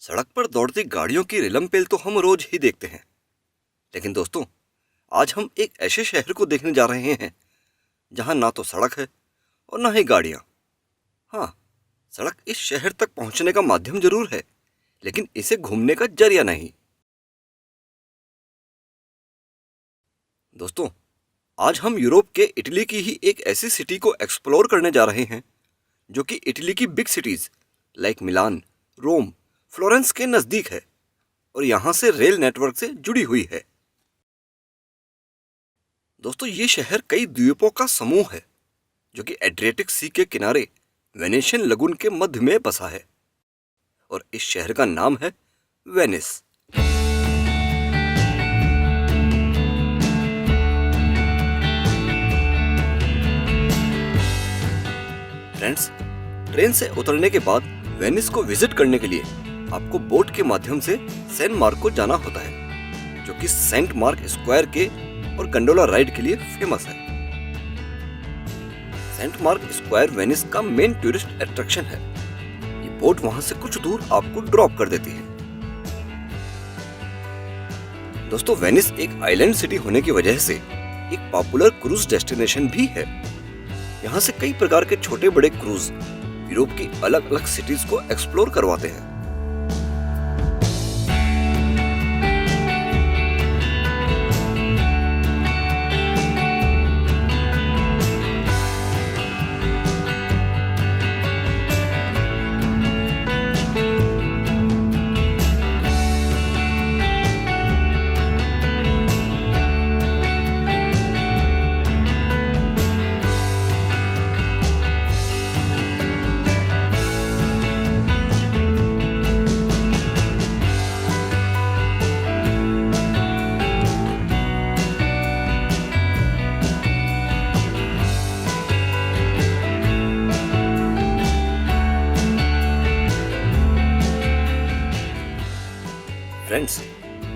सड़क पर दौड़ती गाड़ियों की रिलमपेल तो हम रोज ही देखते हैं। लेकिन दोस्तों, आज हम एक ऐसे शहर को देखने जा रहे हैं जहां ना तो सड़क है और ना ही गाड़ियां। हाँ, सड़क इस शहर तक पहुंचने का माध्यम जरूर है, लेकिन इसे घूमने का जरिया नहीं। दोस्तों, आज हम यूरोप के इटली की ही एक ऐसी सिटी को एक्सप्लोर करने जा रहे हैं जो कि इटली की बिग सिटीज लाइक मिलान, रोम, फ्लोरेंस के नजदीक है और यहाँ से रेल नेटवर्क से जुड़ी हुई है। दोस्तों, ये शहर कई द्वीपों का समूह है जो कि एड्रियाटिक सी के किनारे वेनेशियन लगून के मध्य में बसा है और इस शहर का नाम है वेनिस। फ्रेंड्स, ट्रेन से उतरने के बाद वेनिस को विजिट करने के लिए आपको बोट के माध्यम से सेंट मार्क को जाना होता है, जो कि सेंट मार्क स्क्वायर के और गंडोला राइड के लिए फेमस है। सेंट मार्क स्क्वायर वेनिस का मेन टूरिस्ट अट्रैक्शन है। ये बोट वहां से कुछ दूर आपको ड्रॉप कर देती है। दोस्तों, वेनिस एक आइलैंड सिटी होने की वजह से एक पॉपुलर क्रूज डेस्टिनेशन भी है। यहाँ से कई प्रकार के छोटे बड़े क्रूज यूरोप की अलग अलग सिटीज को एक्सप्लोर करवाते हैं। फ्रेंड्स,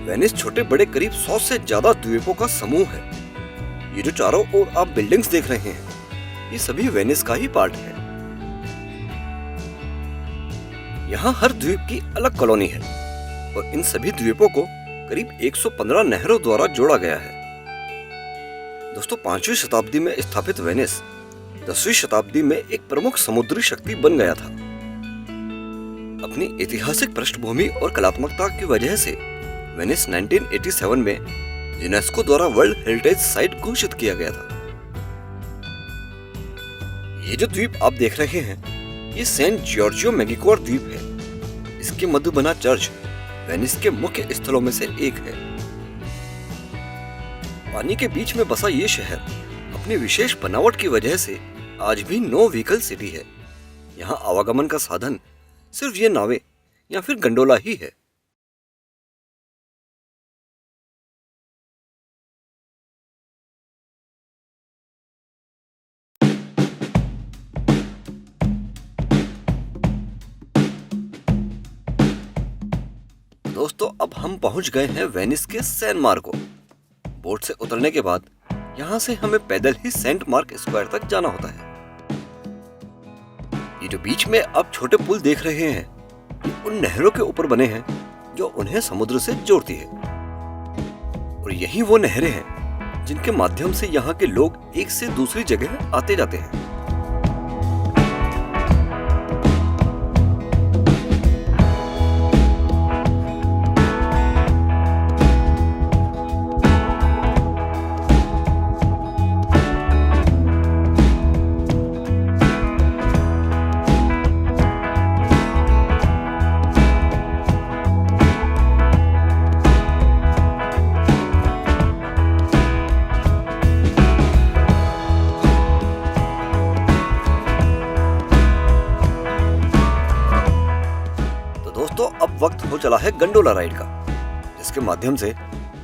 वेनिस छोटे बड़े करीब 100 से ज्यादा द्वीपों का समूह है। ये जो चारों ओर आप बिल्डिंग्स देख रहे हैं, ये सभी वेनिस का ही पार्ट है। यहाँ हर द्वीप की अलग कॉलोनी है और इन सभी द्वीपों को करीब 115 नहरों द्वारा जोड़ा गया है। दोस्तों, 5वीं शताब्दी में स्थापित वेनिस 10वीं शताब्दी में एक प्रमुख समुद्री शक्ति बन गया था। अपनी ऐतिहासिक पृष्ठभूमि और कलात्मकता की वजह से वेनिस 1987 में यूनेस्को द्वारा वर्ल्ड हेरिटेज साइट घोषित किया गया था। ये जो द्वीप आप देख रहे हैं, ये सेंट जॉर्जियो मैगिकोर द्वीप है। इसके मध्य बना चर्च वेनिस के मुख्य स्थलों में से एक है। पानी के बीच में बसा ये शहर अपनी विशेष बनावट की वजह से आज भी नो व्हीकल सिटी है। यहाँ आवागमन का साधन सिर्फ ये नावें या फिर गंडोला ही है। दोस्तों, अब हम पहुंच गए हैं वेनिस के सेंट मार्को। बोट से उतरने के बाद यहां से हमें पैदल ही सेंट मार्क स्क्वायर तक जाना होता है। ये जो बीच में आप छोटे पुल देख रहे हैं, ये उन नहरों के ऊपर बने हैं जो उन्हें समुद्र से जोड़ती है। और यही वो नहरें हैं जिनके माध्यम से यहाँ के लोग एक से दूसरी जगह आते जाते हैं। दोस्तों, अब वक्त हो चला है गंडोला राइड का, जिसके माध्यम से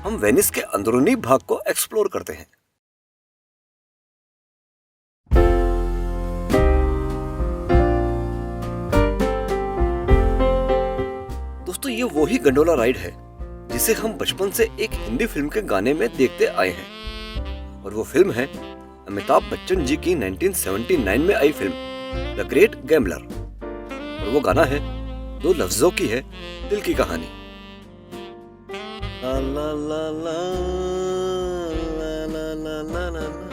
हम वेनिस के अंदरूनी भाग को एक्सप्लोर करते हैं। दोस्तों, ये वही गंडोला राइड है जिसे हम बचपन से एक हिंदी फिल्म के गाने में देखते आए हैं, और वो फिल्म है अमिताभ बच्चन जी की 1979 में आई फिल्म द ग्रेट गैम्बलर। और वो गाना है दो लफ्जों की है दिल की कहानी। ला ला ला ला ला ला ला ला ला ला।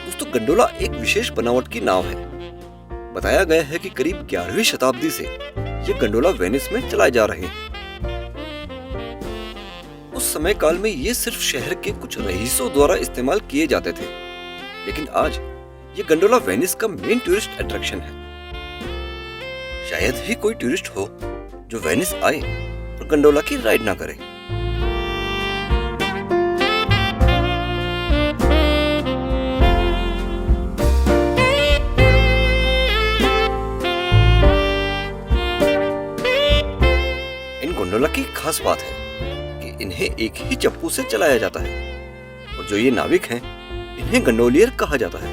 दोस्तों, गंडोला एक विशेष बनावट की नाव है। बताया गया है कि करीब 11वीं शताब्दी से ये गंडोला वेनिस में चलाए जा रहे हैं। उस समय काल में ये सिर्फ शहर के कुछ रईसों द्वारा इस्तेमाल किए जाते थे, लेकिन आज ये गंडोला वेनिस का मेन टूरिस्ट अट्रैक्शन है। शायद ही कोई टूरिस्ट हो जो वेनिस आए और गंडोला की राइड ना करे। गंडोला की खास बात है कि इन्हें एक ही चप्पू से चलाया जाता है और जो ये नाविक हैं, इन्हें गंडोलियर कहा जाता है।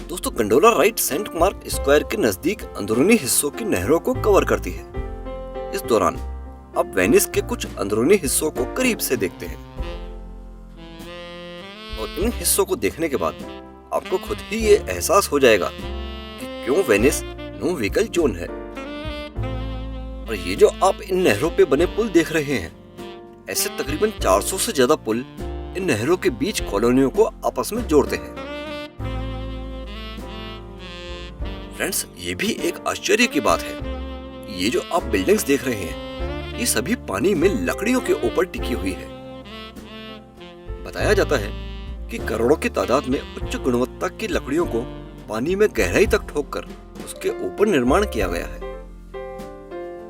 दोस्तों, gondola ride Saint Mark Square के नजदीक अंदरूनी हिस्सों की नहरों को कवर करती है। इस दौरान आप वेनिस के कुछ अंदरूनी हिस्सों को करीब से देखते हैं और इन हिस्सों को देखने के बाद आपको खुद ही ये एहसास हो जाएगा कि क्यों वेनिस नो व्हीकल जोन है। और ये जो आप इन नहरों पे बने पुल देख रहे हैं, ऐसे तकरीबन 400 से ज्यादा पुल इन नहरों के बीच कॉलोनियों को आपस में जोड़ते हैं। फ्रेंड्स, ये भी एक आश्चर्य की बात है। ये जो आप बिल्डिंग्स देख रहे हैं, ये सभी पानी में लकड़ियों के ऊपर टिकी हुई है। बताया जाता है कि करोड़ों की तादाद में उच्च गुणवत्ता की लकड़ियों को पानी में गहराई तक ठोककर उसके ऊपर निर्माण किया गया है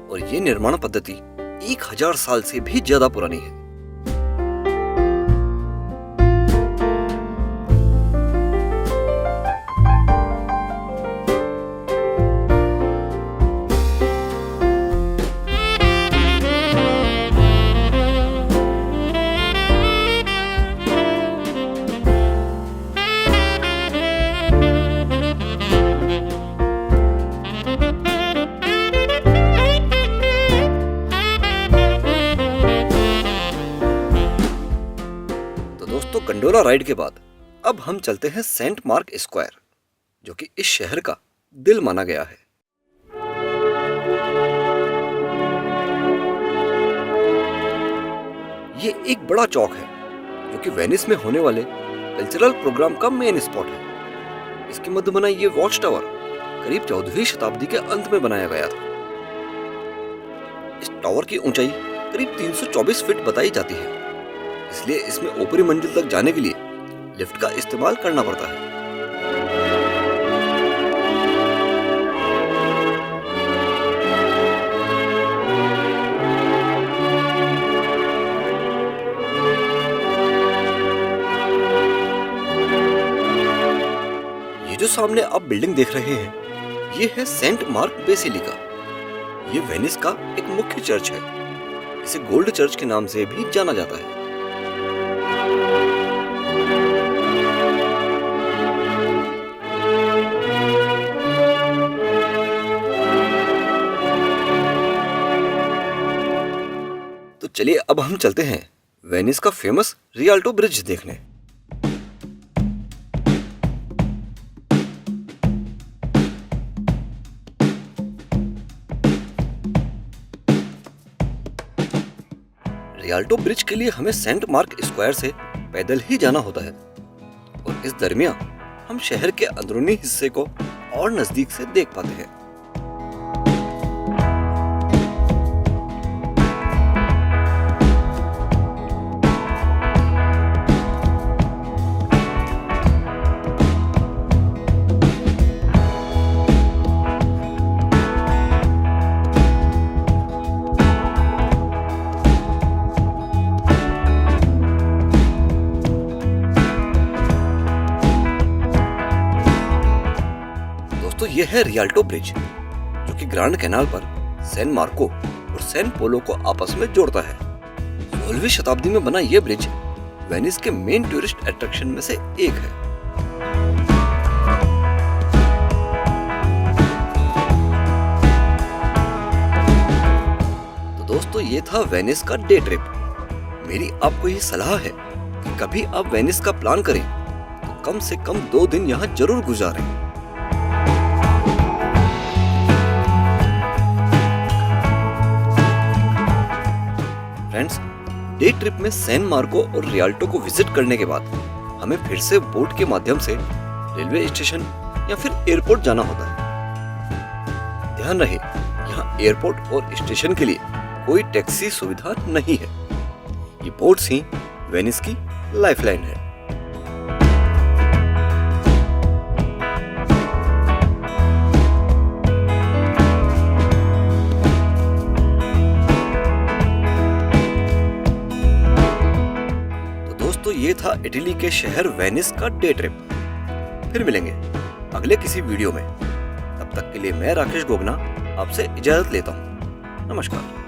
और ये निर्माण पद्धति 1000 साल से भी ज्यादा पुरानी है। गंडोला राइड के बाद अब हम चलते हैं सेंट मार्क स्क्वायर, जो कि इस शहर का दिल माना गया है। ये एक बड़ा चौक है जो कि वेनिस में होने वाले कल्चरल प्रोग्राम का मेन स्पॉट है। इसके मध्य बना ये वॉच टावर करीब 14वीं शताब्दी के अंत में बनाया गया था। इस टावर की ऊंचाई करीब 324 फीट बताई जाती है, इसलिए इसमें ऊपरी मंजिल तक जाने के लिए लिफ्ट का इस्तेमाल करना पड़ता है। ये जो सामने आप बिल्डिंग देख रहे हैं, ये है सेंट मार्क बेसिलिका। ये वेनिस का एक मुख्य चर्च है। इसे गोल्ड चर्च के नाम से भी जाना जाता है। तो चलिए अब हम चलते हैं वेनिस का फेमस रियाल्टो ब्रिज देखने। रियाल्टो ब्रिज के लिए हमें सेंट मार्क स्क्वायर से पैदल ही जाना होता है और इस दरमियान हम शहर के अंदरूनी हिस्से को और नजदीक से देख पाते हैं। दोस्तों ये है रियाल्टो ब्रिज, जो कि ग्रांड कैनाल पर सैन मार्को और सैन पोलो को आपस में जोड़ता है। 16वीं शताब्दी में बना यह ब्रिज वेनिस के मेन टूरिस्ट अट्रैक्शन में से एक है। तो दोस्तों ये था वेनिस का डे ट्रिप। मेरी आपको ये सलाह है कि कभी आप वेनिस का प्लान करें तो कम से कम 2 दिन यहाँ जरूर गुजारें। फ्रेंड्स, डे ट्रिप में सैन मार्को और रियाल्टो को विजिट करने के बाद हमें फिर से बोट के माध्यम से रेलवे स्टेशन या फिर एयरपोर्ट जाना होता है। ध्यान रहे, यहाँ एयरपोर्ट और स्टेशन के लिए कोई टैक्सी सुविधा नहीं है। ये बोट्स ही वेनिस की लाइफलाइन है। तो ये था इटली के शहर वेनिस का डे ट्रिप। फिर मिलेंगे अगले किसी वीडियो में। तब तक के लिए मैं राकेश गोगना आपसे इजाजत लेता हूँ। नमस्कार।